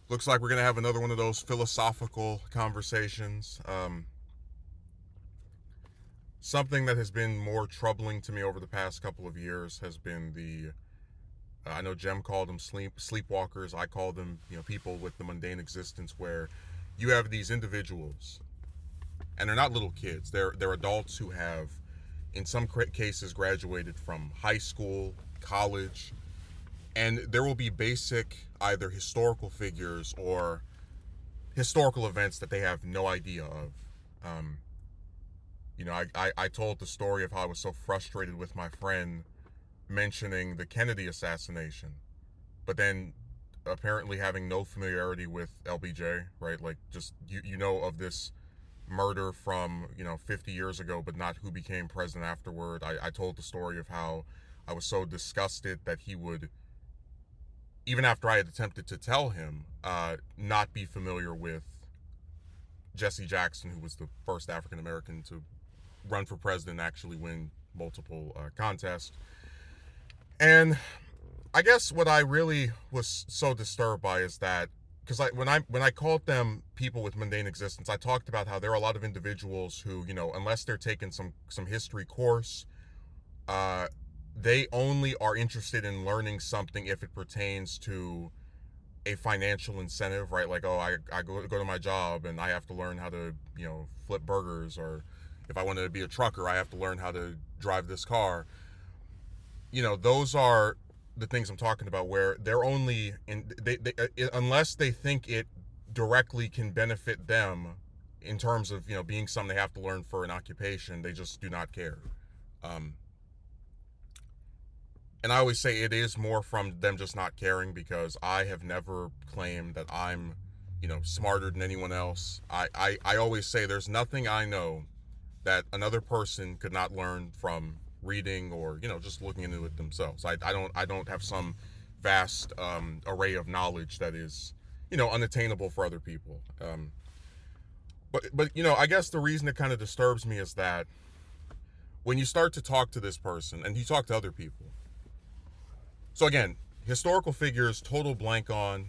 Looks like we're going to have another one of those philosophical conversations. Something that has been more troubling to me over the past couple of years has been I know Jem called them sleepwalkers. I call them, people with the mundane existence where you have these individuals, and they're not little kids. They're adults who have, in some cases, graduated from high school, college, and there will be basic either historical figures or historical events that they have no idea of. Um, I told the story of how I was so frustrated with my friend mentioning the Kennedy assassination, but then apparently having no familiarity with LBJ, right? Like, just you know of this murder from 50 years ago, but not who became president afterward. I told the story of how I was so disgusted that he would, even after I had attempted to tell him, not be familiar with Jesse Jackson, who was the first African American to run for president and actually win multiple contests. And I guess what I really was so disturbed by is that, because when I called them people with mundane existence, I talked about how there are a lot of individuals who, unless they're taking some history course, uh, they only are interested in learning something if it pertains to a financial incentive, right? Like, oh, I go to my job and I have to learn how to, flip burgers, or if I wanted to be a trucker, I have to learn how to drive this car. Those are the things I'm talking about, where they're only in they unless they think it directly can benefit them in terms of being something they have to learn for an occupation, they just do not care. Um, and I always say it is more from them just not caring, because I have never claimed that I'm smarter than anyone else. I always say there's nothing I know that another person could not learn from reading or just looking into it themselves. I don't have some vast array of knowledge that is unattainable for other people. But I guess the reason it kind of disturbs me is that when you start to talk to this person and you talk to other people, so again, historical figures, total blank on,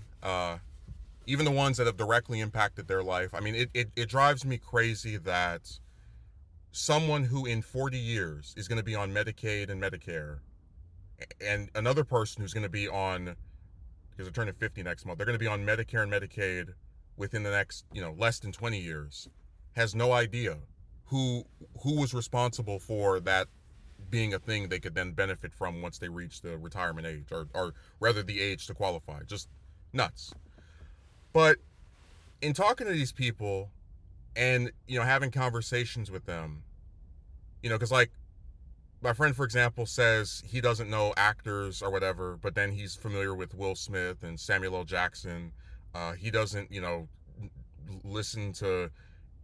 even the ones that have directly impacted their life. I mean, it drives me crazy that someone who in 40 years is going to be on Medicaid and Medicare, and another person who's going to be on, because they're turning 50 next month, they're going to be on Medicare and Medicaid within the next, less than 20 years, has no idea who was responsible for that being a thing they could then benefit from once they reach the retirement age, or rather the age to qualify. Just nuts. But in talking to these people and having conversations with them, because like my friend, for example, says he doesn't know actors or whatever, but then he's familiar with Will Smith and Samuel L. Jackson. He doesn't listen to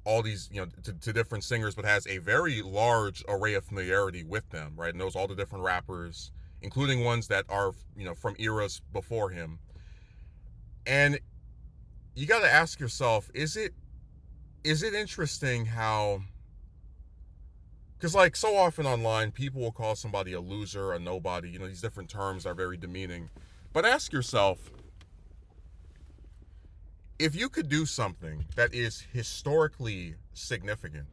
all these to different singers, but has a very large array of familiarity with them, right? Knows all the different rappers, including ones that are from eras before him. And you got to ask yourself, is it interesting how, because like so often online people will call somebody a loser, a nobody, these different terms are very demeaning. But ask yourself, if you could do something that is historically significant,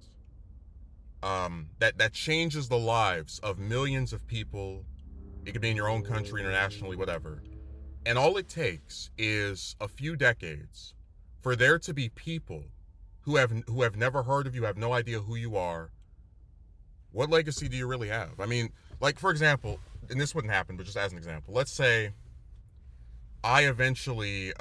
that changes the lives of millions of people, it could be in your own country, internationally, whatever, and all it takes is a few decades for there to be people who have never heard of you, have no idea who you are, what legacy do you really have? I mean, like, for example, and this wouldn't happen, but just as an example, let's say I eventually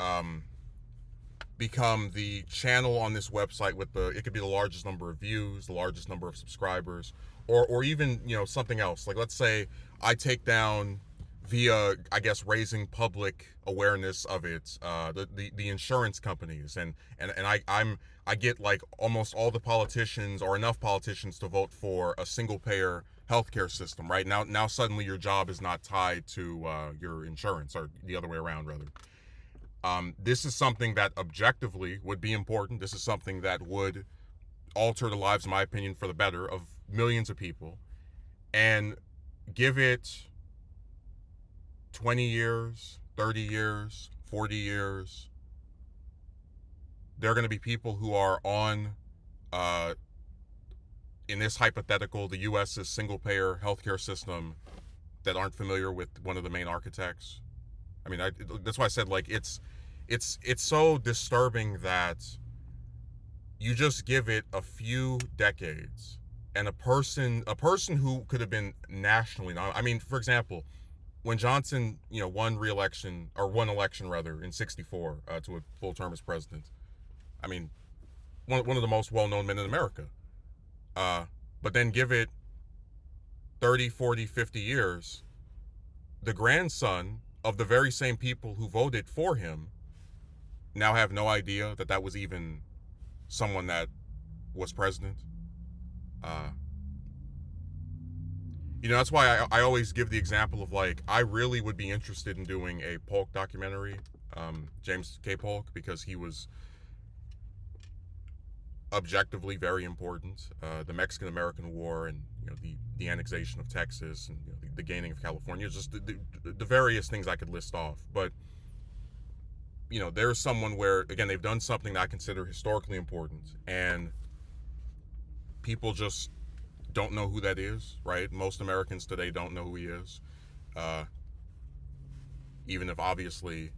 become the channel on this website with it could be the largest number of views, the largest number of subscribers, or even something else. Like, let's say I take down, via I guess raising public awareness of it, the insurance companies, and I get like almost all the politicians, or enough politicians, to vote for a single payer healthcare system. Right now suddenly your job is not tied to your insurance, or the other way around, rather. This is something that objectively would be important. This is something that would alter the lives, in my opinion, for the better of millions of people. And give it 20 years, 30 years, 40 years. there are going to be people who are on, in this hypothetical, the U.S.'s single-payer healthcare system that aren't familiar with one of the main architects. I mean, that's why I said, like, it's so disturbing that you just give it a few decades, and a person who could have been nationally, I mean, for example, when Johnson, won election rather in '64 to a full term as president. I mean, one of the most well-known men in America. But then give it 30, 40, 50 years, the grandson of the very same people who voted for him now have no idea that that was even someone that was president. That's why I always give the example of, like, I really would be interested in doing a Polk documentary, James K. Polk, because he was objectively very important. The Mexican-American War, and the annexation of Texas, and the gaining of California, just the various things I could list off. But there's someone where, again, they've done something that I consider historically important, and people just don't know who that is, right? Most Americans today don't know who he is. Even if, obviously,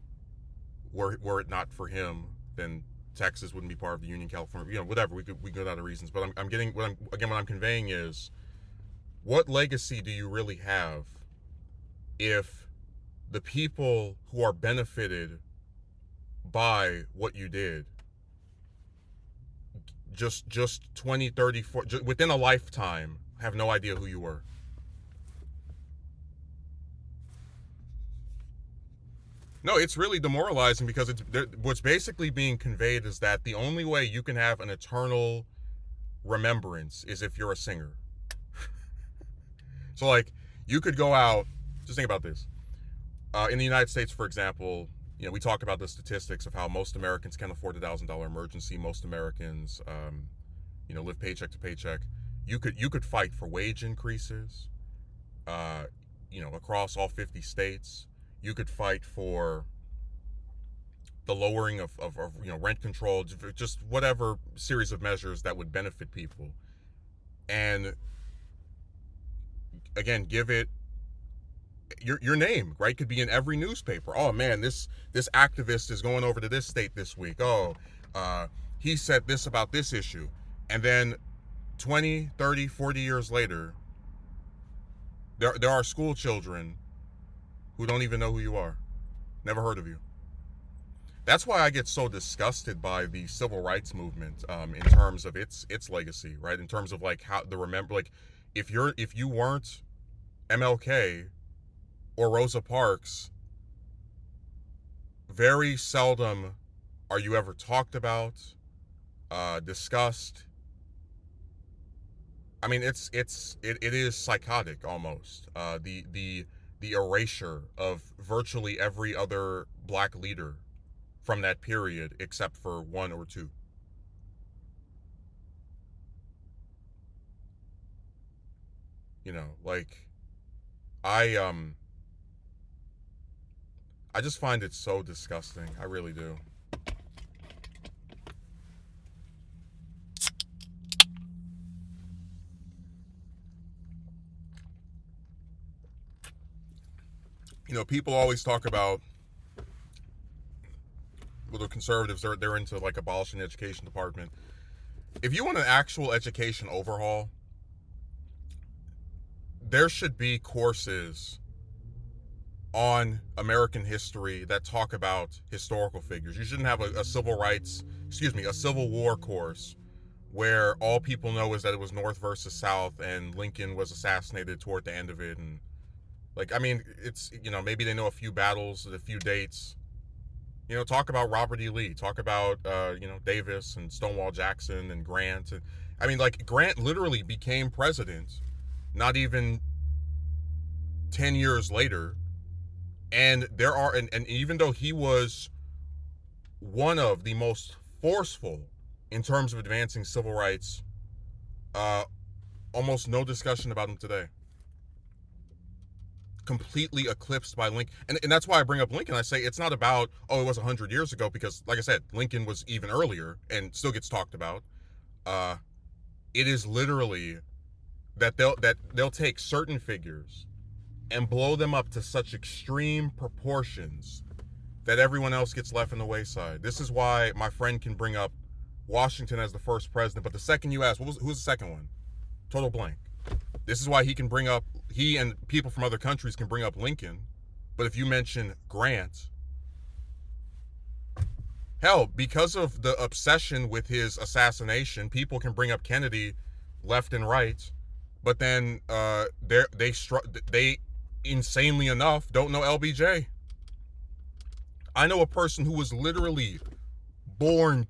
were it not for him, then Texas wouldn't be part of the Union, California, whatever. We go down to reasons, but what I'm conveying is, what legacy do you really have if the people who are benefited by what you did just 20, 30, 40, within a lifetime, have no idea who you were? No, it's really demoralizing, because what's basically being conveyed is that the only way you can have an eternal remembrance is if you're a singer. So, like, you could go out, just think about this. In the United States, for example, we talk about the statistics of how most Americans can afford $1,000 emergency. Most Americans, live paycheck to paycheck. You could fight for wage increases, across all 50 states. You could fight for the lowering of rent control, just whatever series of measures that would benefit people. And again, give it your name, right? Could be in every newspaper. Oh man, this activist is going over to this state this week. Oh, he said this about this issue. And then 20, 30, 40 years later, there are school children who don't even know who you are. Never heard of you. That's why I get so disgusted by the civil rights movement, in terms of its legacy, right? In terms of, like, how if you weren't MLK or Rosa Parks, very seldom are you ever talked about, discussed. I mean, it is psychotic almost. The erasure of virtually every other black leader from that period, except for one or two. Like, I just find it so disgusting. I really do. People always talk about, well, the conservatives, they're into, like, abolishing the education department. If you want an actual education overhaul, there should be courses on American history that talk about historical figures. You shouldn't have a civil war course where all people know is that it was North versus South and Lincoln was assassinated toward the end of it. And, like, I mean, it's, maybe they know a few battles, a few dates. Talk about Robert E. Lee, talk about, Davis and Stonewall Jackson and Grant. And, I mean, like, Grant literally became president not even 10 years later. And and even though he was one of the most forceful in terms of advancing civil rights, almost no discussion about him today. completely eclipsed by Lincoln. And that's why I bring up Lincoln. I say it's not about, oh, it was 100 years ago, because, like I said, Lincoln was even earlier and still gets talked about. It is literally that they'll take certain figures and blow them up to such extreme proportions that everyone else gets left in the wayside. This is why my friend can bring up Washington as the first president, but the second you ask, who was the second one? Total blank. This is why he and people from other countries can bring up Lincoln, but if you mention Grant, hell, because of the obsession with his assassination, people can bring up Kennedy left and right, but then they insanely enough don't know LBJ. I know a person who was literally born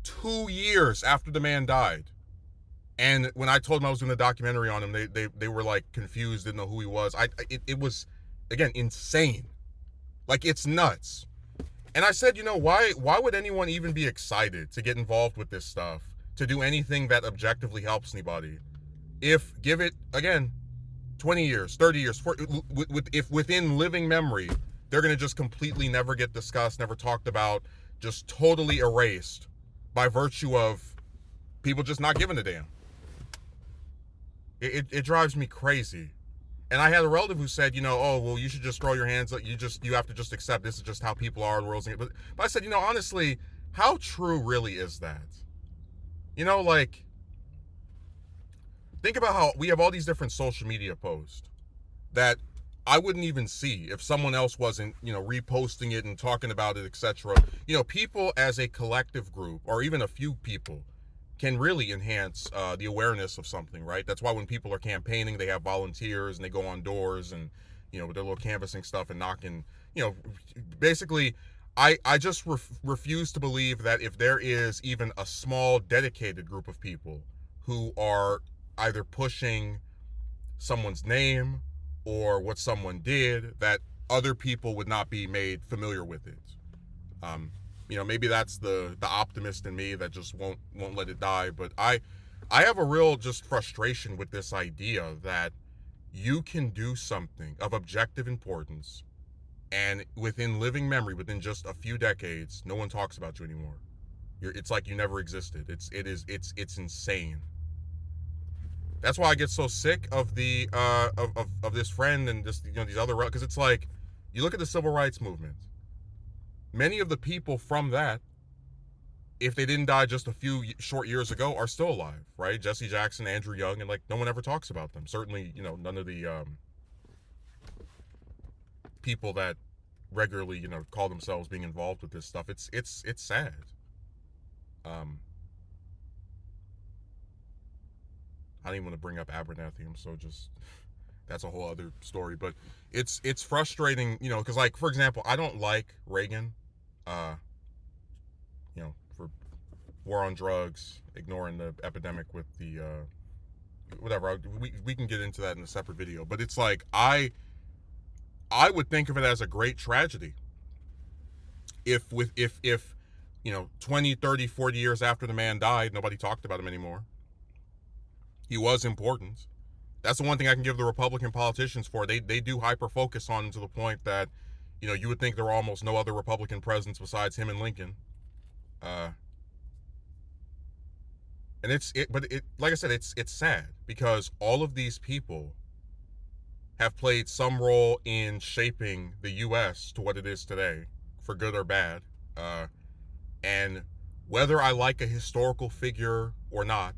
2 years after the man died. And when I told them I was doing a documentary on him, they were like confused, didn't know who he was. It was, again, insane. Like, it's nuts. And I said, why would anyone even be excited to get involved with this stuff, to do anything that objectively helps anybody? If, give it, again, 20 years, 30 years, if within living memory, they're going to just completely never get discussed, never talked about, just totally erased by virtue of people just not giving a damn. It drives me crazy. And I had a relative who said, oh, well, you should just throw your hands up. You have to just accept this is just how people are in the world. But I said, honestly, how true really is that? Like, think about how we have all these different social media posts that I wouldn't even see if someone else wasn't, reposting it and talking about it, etc. People as a collective group, or even a few people, can really enhance the awareness of something, right? That's why when people are campaigning, they have volunteers and they go on doors and, with their little canvassing stuff and knocking, basically, I just refuse to believe that if there is even a small dedicated group of people who are either pushing someone's name or what someone did, that other people would not be made familiar with it. Maybe that's the optimist in me that just won't let it die. But I have a real just frustration with this idea that you can do something of objective importance, and within living memory, within just a few decades, no one talks about you anymore. It's like you never existed. It's insane. That's why I get so sick of the of this friend and this these other, because it's like, you look at the civil rights movement. Many of the people from that, if they didn't die just a few short years ago, are still alive, right? Jesse Jackson, Andrew Young, and like no one ever talks about them. Certainly, none of the people that regularly call themselves being involved with this stuff. It's sad. I don't even want to bring up Abernathy. That's a whole other story. But it's frustrating, because, like, for example, I don't like Reagan, for war on drugs, ignoring the epidemic with the, whatever. We can get into that in a separate video. But it's like, I would think of it as a great tragedy if 20, 30, 40 years after the man died, nobody talked about him anymore. He was important. That's the one thing I can give the Republican politicians for. They do hyper focus on him to the point that, you would think there were almost no other Republican presidents besides him and Lincoln. And like I said, it's sad because all of these people have played some role in shaping the U.S. to what it is today, for good or bad. And whether I like a historical figure or not,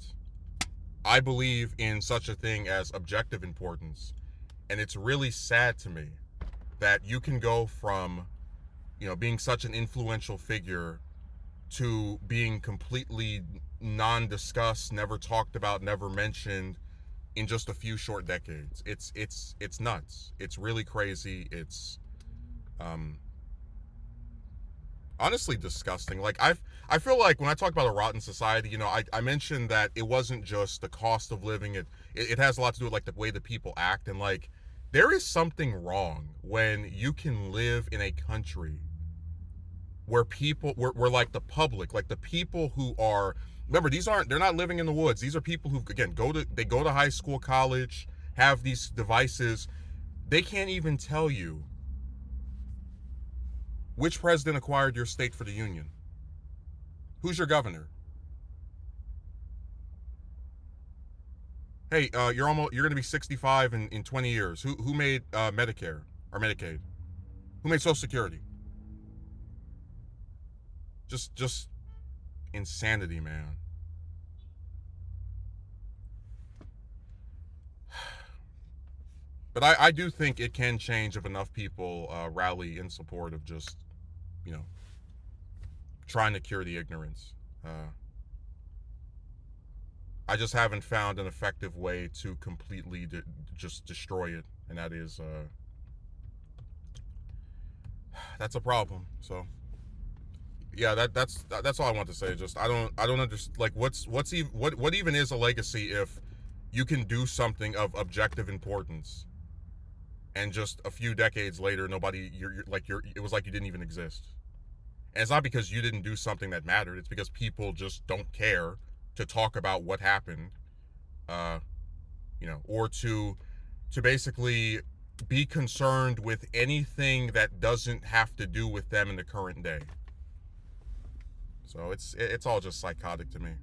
I believe in such a thing as objective importance. And it's really sad to me that you can go from, being such an influential figure to being completely non-discussed, never talked about, never mentioned in just a few short decades. It's nuts. It's really crazy. It's honestly disgusting. Like, I feel like when I talk about a rotten society, I mentioned that it wasn't just the cost of living. It has a lot to do with, like, the way the people act. And, like, there is something wrong when you can live in a country where people, where like the public, like the people who are, remember, they're not living in the woods. These are people who, again, go to high school, college, have these devices. They can't even tell you which president acquired your state for the Union. Who's your governor? Hey, you're going to be 65 in 20 years. Who made Medicare or Medicaid? Who made Social Security? Just insanity, man. But I do think it can change if enough people rally in support of just, you know, trying to cure the ignorance. I just haven't found an effective way to completely just destroy it, and that is that's a problem. So yeah, that's all I want to say. Just I don't understand, like, what even is a legacy if you can do something of objective importance and just a few decades later nobody it was like you didn't even exist. And it's not because you didn't do something that mattered. It's because people just don't care to talk about what happened, uh, or to basically be concerned with anything that doesn't have to do with them in the current day. So it's all just psychotic to me.